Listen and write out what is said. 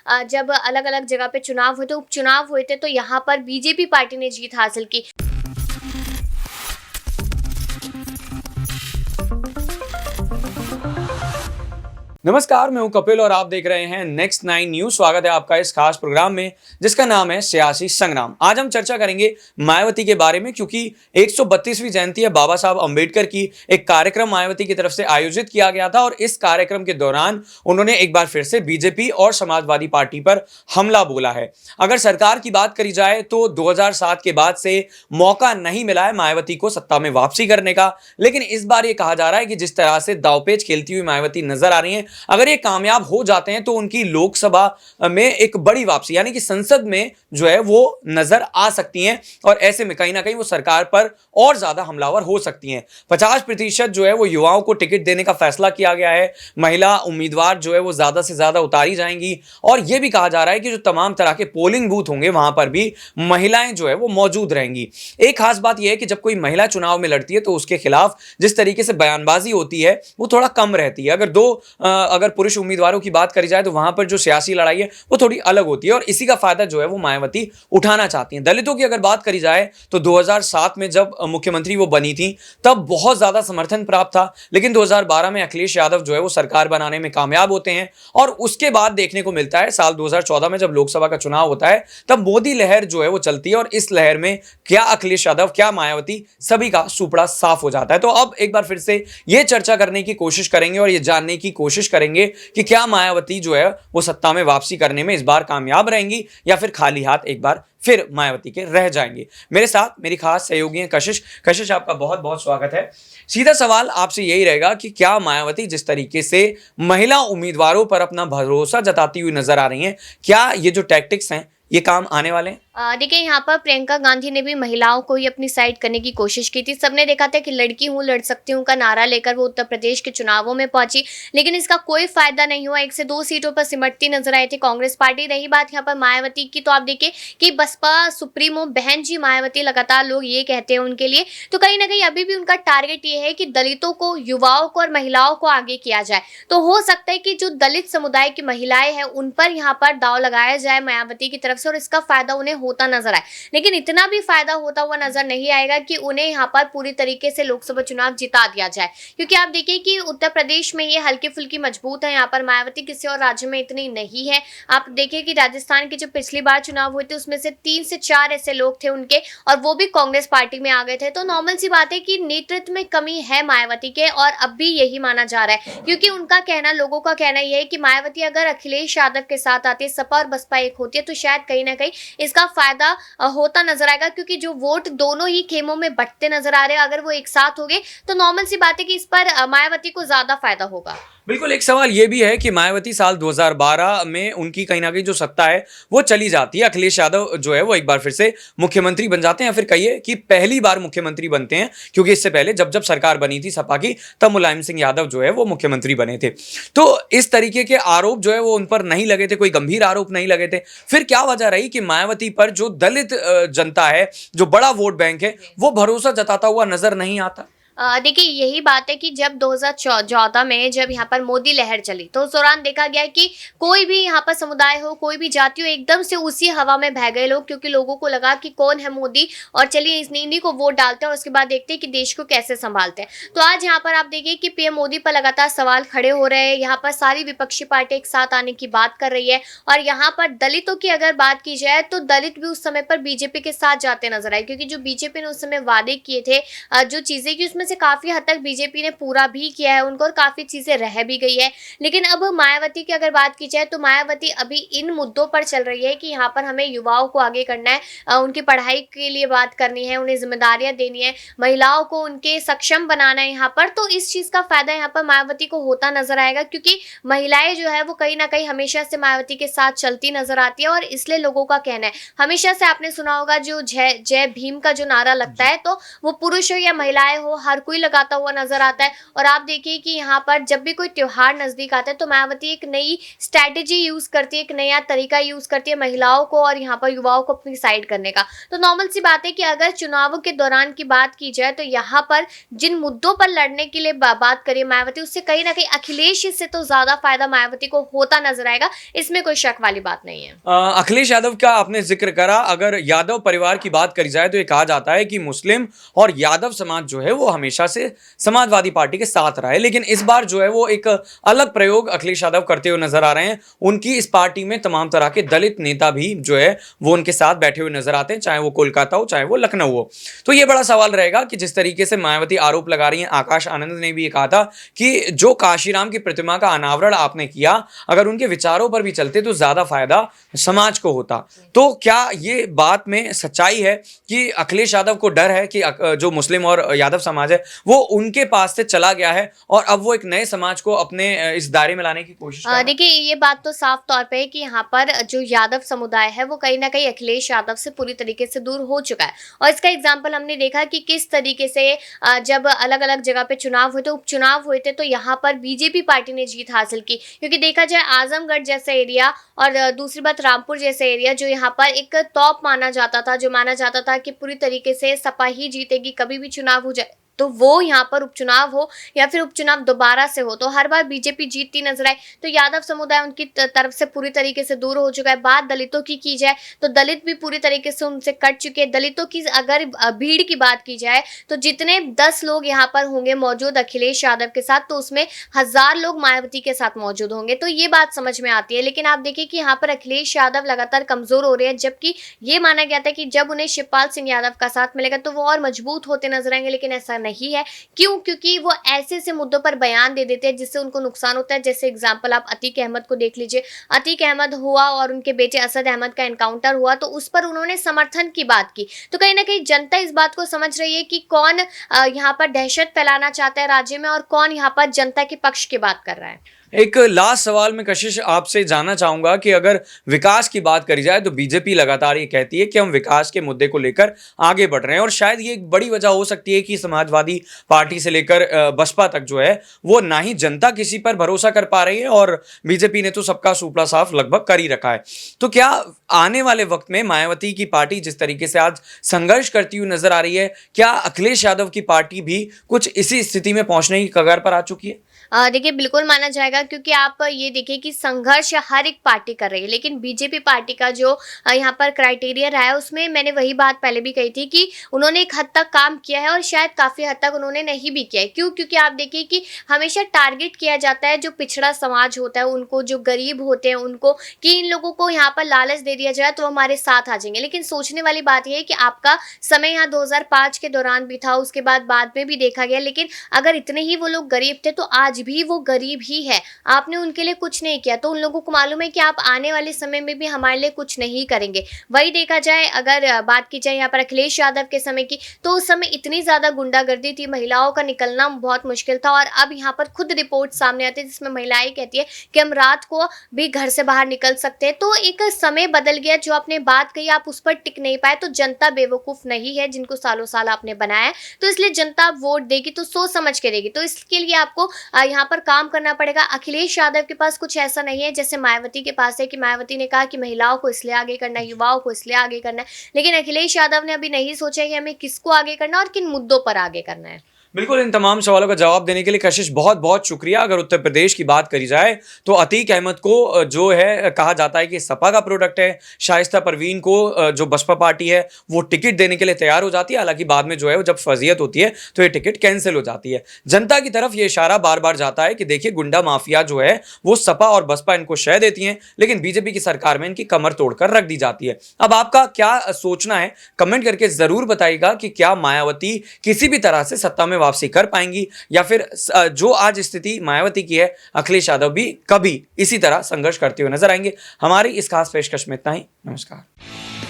जब अलग अलग जगह पे चुनाव हुए थे, उपचुनाव हुए थे, तो यहाँ पर बीजेपी पार्टी ने जीत हासिल की। नमस्कार, मैं हूं कपिल और आप देख रहे हैं नेक्स्ट 9 न्यूज। स्वागत है आपका इस खास प्रोग्राम में जिसका नाम है सियासी संग्राम। आज हम चर्चा करेंगे मायावती के बारे में, क्योंकि 132वीं जयंती है बाबा साहब अंबेडकर की। एक कार्यक्रम मायावती की तरफ से आयोजित किया गया था और इस कार्यक्रम के दौरान उन्होंने एक बार फिर से बीजेपी और समाजवादी पार्टी पर हमला बोला है। अगर सरकार की बात करी जाए तो 2007 के बाद से मौका नहीं मिला है मायावती को सत्ता में वापसी करने का, लेकिन इस बार यह कहा जा रहा है कि जिस तरह से दांवपेच खेलती हुई मायावती नजर आ रही है, अगर ये कामयाब हो जाते हैं तो उनकी लोकसभा में एक बड़ी वापसी यानी कि संसद में जो है वो नजर आ सकती हैं और ऐसे में कहीं ना कहीं वो सरकार पर और ज्यादा हमलावर हो सकती हैं। 50% जो है वो युवाओं को टिकट देने का फैसला किया गया है। महिला उम्मीदवार जो है वो ज्यादा से ज्यादा उतारी जाएंगी और यह भी कहा जा रहा है कि जो तमाम तरह के पोलिंग बूथ होंगे वहां पर भी महिलाएं जो है वो मौजूद रहेंगी। एक खास बात यह है कि जब कोई महिला चुनाव में लड़ती है तो उसके खिलाफ जिस तरीके से बयानबाजी होती है वो थोड़ा कम रहती है। अगर पुरुष उम्मीदवारों की बात करी जाए तो वहां पर जो सियासी लड़ाई है वो थोड़ी अलग होती है और इसी का फायदा जो है वो मायावती उठाना चाहती हैं। दलितों की अगर बात करी जाए तो 2007 में जब मुख्यमंत्री वो बनी थी तब बहुत ज्यादा समर्थन प्राप्त था, लेकिन 2012 में अखिलेश यादव जो है वो सरकार बनाने में कामयाब होते हैं और उसके बाद देखने को मिलता है साल 2014 में जब लोकसभा का चुनाव होता है तब मोदी लहर जो है वो चलती है और इस लहर में क्या अखिलेश यादव क्या मायावती सभी का सुपड़ा साफ हो जाता है। तो अब एक बार फिर से ये चर्चा करने की कोशिश करेंगे और ये जानने की कोशिश करेंगे कि क्या मायावती जो है वो सत्ता में वापसी करने में इस बार कामयाब रहेंगी या फिर खाली हाथ एक बार फिर मायावती के रह जाएंगे। मेरे साथ मेरी खास सहयोगी हैं कशिश, आपका बहुत बहुत स्वागत है। सीधा सवाल आपसे यही रहेगा कि क्या मायावती जिस तरीके से महिला उम्मीदवारों पर अपना भरोसा जताती हुई नजर आ रही हैं, क्या ये जो टैक्टिक्स हैं ये काम आने वाले हैं? देखिए, यहाँ पर प्रियंका गांधी ने भी महिलाओं को ही अपनी साइड करने की कोशिश की थी। सबने देखा था कि लड़की हूँ लड़ सकती हूँ का नारा लेकर वो उत्तर प्रदेश के चुनावों में पहुंची, लेकिन इसका कोई फायदा नहीं हुआ। 1 से 2 सीटों पर सिमटती नजर आई थी कांग्रेस पार्टी। रही बात यहाँ पर मायावती की, तो आप देखिए कि बसपा सुप्रीमो बहन जी मायावती लगातार लोग ये कहते हैं उनके लिए, तो कहीं ना कहीं अभी भी उनका टारगेट ये है कि दलितों को, युवाओं को और महिलाओं को आगे किया जाए। तो हो सकता है कि जो दलित समुदाय की महिलाएं हैं उन पर यहाँ पर दाव लगाया जाए मायावती की तरफ से और इसका फायदा उन्हें होता नजर आए, लेकिन इतना भी फायदा होता हुआ नजर नहीं आएगा कि उन्हें यहाँ पर पूरी तरीके से लोकसभा चुनाव जिता दिया जाए, क्योंकि आप देखिए कि उत्तर प्रदेश में ये हल्की फुल्की मजबूत है। यहाँ पर मायावती किसी और राज्य में इतनी नहीं है। आप देखिए कि राजस्थान के जो पिछली बार चुनाव हुए थे उसमें से 3 से 4 ऐसे लोग थे उनके और वो भी कांग्रेस पार्टी में आ गए थे। तो नॉर्मल सी बात है कि नेतृत्व में कमी है मायावती के और अब भी यही माना जा रहा है, क्योंकि उनका कहना, लोगों का कहना यह है कि मायावती अगर अखिलेश यादव के साथ आती है, सपा और बसपा एक होती है, तो शायद कहीं ना कहीं इसका फायदा होता नजर आएगा, क्योंकि जो वोट दोनों ही खेमों में बंटते नजर आ रहे हैं, अगर वो एक साथ हो गए तो नॉर्मल सी बात है कि इस पर मायावती को ज्यादा फायदा होगा। बिल्कुल। एक सवाल यह भी है कि मायावती साल 2012 में उनकी कहीं ना कहीं जो सत्ता है वो चली जाती है, अखिलेश यादव जो है वो एक बार फिर से मुख्यमंत्री बन जाते हैं, या फिर कहिए कि पहली बार मुख्यमंत्री बनते हैं, क्योंकि इससे पहले जब जब सरकार बनी थी सपा की तब मुलायम सिंह यादव जो है वो मुख्यमंत्री बने थे। तो इस तरीके के आरोप जो है वो उन पर नहीं लगे थे, कोई गंभीर आरोप नहीं लगे थे। फिर क्या वजह रही कि मायावती पर जो दलित जनता है, जो बड़ा वोट बैंक है, वो भरोसा जताता हुआ नजर नहीं आता? देखिए, यही बात है कि जब 2014 में जब यहाँ पर मोदी लहर चली तो उस दौरान देखा गया कि कोई भी यहाँ पर समुदाय हो, कोई भी जाति हो, एकदम से उसी हवा में बह गए लोग, क्योंकि लोगों को लगा कि कौन है मोदी और चलिए इन्हीं को वोट डालते हैं और उसके बाद देखते हैं कि देश को कैसे संभालते हैं। तो आज यहाँ पर आप देखिए कि पीएम मोदी पर लगातार सवाल खड़े हो रहे हैं। यहाँ पर सारी विपक्षी पार्टी एक साथ आने की बात कर रही है और यहाँ पर दलितों की अगर बात की जाए तो दलित भी उस समय पर बीजेपी के साथ जाते नजर आए, क्योंकि जो बीजेपी ने उस समय वादे किए थे, जो चीजें की, उसमें से काफी हद तक बीजेपी ने पूरा भी किया है उनको और काफी चीजें रह भी गई है। लेकिन अब मायावती की अगर बात की जाए तो मायावती अभी इन मुद्दों पर चल रही है कि यहाँ पर हमें युवाओं को आगे करना है, उनकी पढ़ाई के लिए बात करनी है, उन्हें जिम्मेदारियां देनी है, महिलाओं को उनके सक्षम बनाना है यहाँ पर। तो इस चीज का फायदा यहाँ पर मायावती को होता नजर आएगा, क्योंकि महिलाएं जो है वो कहीं ना कहीं हमेशा से मायावती के साथ चलती नजर आती है और इसलिए लोगों का कहना है, हमेशा से आपने सुना होगा जो जय जय भीम का जो नारा लगता है, तो वो पुरुष हो या महिलाएं हो, हर हर कोई लगाता हुआ नजर आता है। और आप देखिए कि यहाँ पर जब भी कोई त्योहार नजदीक आता है तो मायावती एक नई स्ट्रैटेजी यूज करती है, एक नया तरीका यूज करती है महिलाओं को और यहाँ पर युवाओं को अपनी साइड करने का। तो नॉर्मल सी बात है कि अगर चुनावों के दौरान की बात की जाए तो यहाँ पर जिन मुद्दों पर लड़ने के लिए बात करिए मायावती, उससे कहीं ना कहीं अखिलेश से तो ज्यादा फायदा मायावती को होता नजर आएगा, इसमें कोई शक वाली बात नहीं है। अखिलेश यादव का आपने जिक्र करा, अगर यादव परिवार की बात करी जाए तो ये कहा जाता है कि मुस्लिम और यादव समाज जो है वो हमेशा से समाजवादी पार्टी के साथ रहा है, लेकिन इस बार जो है वो एक अलग प्रयोग अखिलेश यादव करते हुए नजर आ रहे हैं। उनकी इस पार्टी में तमाम तरह के दलित नेता भी जो है वो उनके साथ बैठे हुए नजर आते हैं, चाहे वो कोलकाता हो चाहे वो लखनऊ हो। तो ये बड़ा सवाल रहेगा कि जिस तरीके से मायावती आरोप लगा रही हैं, आकाश आनंद ने भी ये कहा था कि जो काशीराम की प्रतिमा का अनावरण आपने किया, अगर उनके विचारों पर भी चलते तो ज्यादा फायदा समाज को होता। तो क्या ये बात में सच्चाई है कि अखिलेश यादव को डर है कि जो मुस्लिम और यादव समाज है वो उनके पास से चला गया है और अब वो एक नए समाज को अपने इस दायरे में लाने की कोशिश कर रहा है? देखिए, ये बात तो साफ तौर पे है कि यहाँ पर जो यादव समुदाय है वो कहीं ना कहीं अखिलेश यादव से पूरी तरीके से दूर हो चुका है। और इसका एग्जाम्पल हमने देखा कि किस तरीके से जब अलग अलग जगह पे चुनाव हुए थे, उपचुनाव हुए थे, तो यहाँ पर बीजेपी पार्टी ने जीत हासिल की। क्योंकि देखा जाए आजमगढ़ जैसा एरिया और दूसरी बात रामपुर जैसा एरिया जो यहाँ पर एक टॉप माना जाता था, जो माना जाता था कि पूरी तरीके से सपा ही जीतेगी, कभी भी चुनाव हो जाए तो वो यहाँ पर उपचुनाव हो या फिर उपचुनाव दोबारा से हो तो हर बार बीजेपी जीतती नजर आई। तो यादव समुदाय उनकी तरफ से पूरी तरीके से दूर हो चुका है। बात दलितों की जाए तो दलित भी पूरी तरीके से उनसे कट चुके हैं। दलितों की अगर भीड़ की बात की जाए तो जितने 10 लोग यहाँ पर होंगे मौजूद अखिलेश यादव के साथ, तो उसमें 1000 लोग मायावती के साथ मौजूद होंगे। तो ये बात समझ में आती है। लेकिन आप देखिए कि यहाँ पर अखिलेश यादव लगातार कमजोर हो रहे हैं, जबकि ये माना गया था कि जब उन्हें शिवपाल सिंह यादव का साथ मिलेगा तो वो और मजबूत होते नजर आएंगे, लेकिन ऐसा नहीं है। क्यों? क्योंकि वो ऐसे ऐसे मुद्दों पर बयान दे देते हैं जिससे उनको नुकसान होता है। जैसे एग्जांपल आप अतीक अहमद को देख लीजिए। अतीक अहमद हुआ और उनके बेटे असद अहमद का एनकाउंटर हुआ तो उस पर उन्होंने समर्थन की बात की। तो कहीं ना कहीं जनता इस बात को समझ रही है कि कौन यहाँ पर दहशत फैलाना चाहता है राज्य में और कौन यहाँ पर जनता के पक्ष की बात कर रहा है। एक लास्ट सवाल में कशिश आपसे जानना चाहूंगा कि अगर विकास की बात करी जाए तो बीजेपी लगातार ये कहती है कि हम विकास के मुद्दे को लेकर आगे बढ़ रहे हैं और शायद ये एक बड़ी वजह हो सकती है कि समाजवादी पार्टी से लेकर बसपा तक जो है वो ना ही जनता किसी पर भरोसा कर पा रही है और बीजेपी ने तो सबका सूपड़ा साफ लगभग कर ही रखा है। तो क्या आने वाले वक्त में मायावती की पार्टी जिस तरीके से आज संघर्ष करती हुई नजर आ रही है, क्या अखिलेश यादव की पार्टी भी कुछ इसी स्थिति में पहुंचने की कगार पर आ चुकी है? देखिए, बिल्कुल माना जाएगा क्योंकि आप ये देखिए कि संघर्ष हर एक पार्टी कर रही है, लेकिन बीजेपी पार्टी का जो यहाँ पर क्राइटेरिया रहा है उसमें मैंने वही बात पहले भी कही थी कि उन्होंने एक हद तक काम किया है और शायद काफ़ी हद तक उन्होंने नहीं भी किया है। क्यों? क्योंकि आप देखिए कि हमेशा टारगेट किया जाता है जो पिछड़ा समाज होता है उनको, जो गरीब होते हैं उनको, कि इन लोगों को यहाँ पर लालच दे दिया जाए तो हमारे साथ आ जाएंगे। लेकिन सोचने वाली बात यह है कि आपका समय यहाँ 2005 के दौरान भी था, उसके बाद में भी देखा गया, लेकिन अगर इतने ही वो लोग गरीब थे तो आज भी वो गरीब ही है। आपने उनके लिए कुछ नहीं किया तो उन लोगों को मालूम है कि आप आने वाले समय में भी हमारे लिए कुछ नहीं करेंगे। वही देखा जाए, अगर बात की जाए यहाँ पर अखिलेश यादव के समय की, तो उस समय इतनी ज्यादा गुंडागर्दी थी, महिलाओं का निकलना बहुत मुश्किल था। और अब यहाँ पर खुद रिपोर्ट सामने आती है जिसमें महिलाएं कहती है कि हम रात को भी घर से बाहर निकल सकते हैं। तो एक समय बदल गया, जो आपने बात कही आप उस पर टिक नहीं पाए। तो जनता बेवकूफ नहीं है जिनको सालों साल आपने बनाया, तो इसलिए जनता वोट देगी तो सोच समझ के देगी। तो इसके लिए आपको यहाँ पर काम करना पड़ेगा। अखिलेश यादव के पास कुछ ऐसा नहीं है जैसे मायावती के पास है कि मायावती ने कहा कि महिलाओं को इसलिए आगे करना है, युवाओं को इसलिए आगे करना है, लेकिन अखिलेश यादव ने अभी नहीं सोचा कि हमें किसको आगे करना और किन मुद्दों पर आगे करना है। बिल्कुल, इन तमाम सवालों का जवाब देने के लिए कशिश बहुत बहुत शुक्रिया। अगर उत्तर प्रदेश की बात करी जाए तो अतीक अहमद को जो है कहा जाता है कि सपा का प्रोडक्ट है, शाइस्ता परवीन को जो बसपा पार्टी है वो टिकट देने के लिए तैयार हो जाती है, हालांकि बाद में जो है वो जब फर्जियत होती है तो ये टिकट कैंसिल हो जाती है। जनता की तरफ ये इशारा बार बार जाता है कि देखिए गुंडा माफिया जो है वो सपा और बसपा इनको शय देती हैं, लेकिन बीजेपी की सरकार में इनकी कमर तोड़कर रख दी जाती है। अब आपका क्या सोचना है, कमेंट करके जरूर बताइएगा कि क्या मायावती किसी भी तरह से सत्ता में वापसी कर पाएंगी या फिर जो आज स्थिति मायावती की है अखिलेश यादव भी कभी इसी तरह संघर्ष करते हुए नजर आएंगे। हमारी इस खास पेशकश में इतना ही। नमस्कार।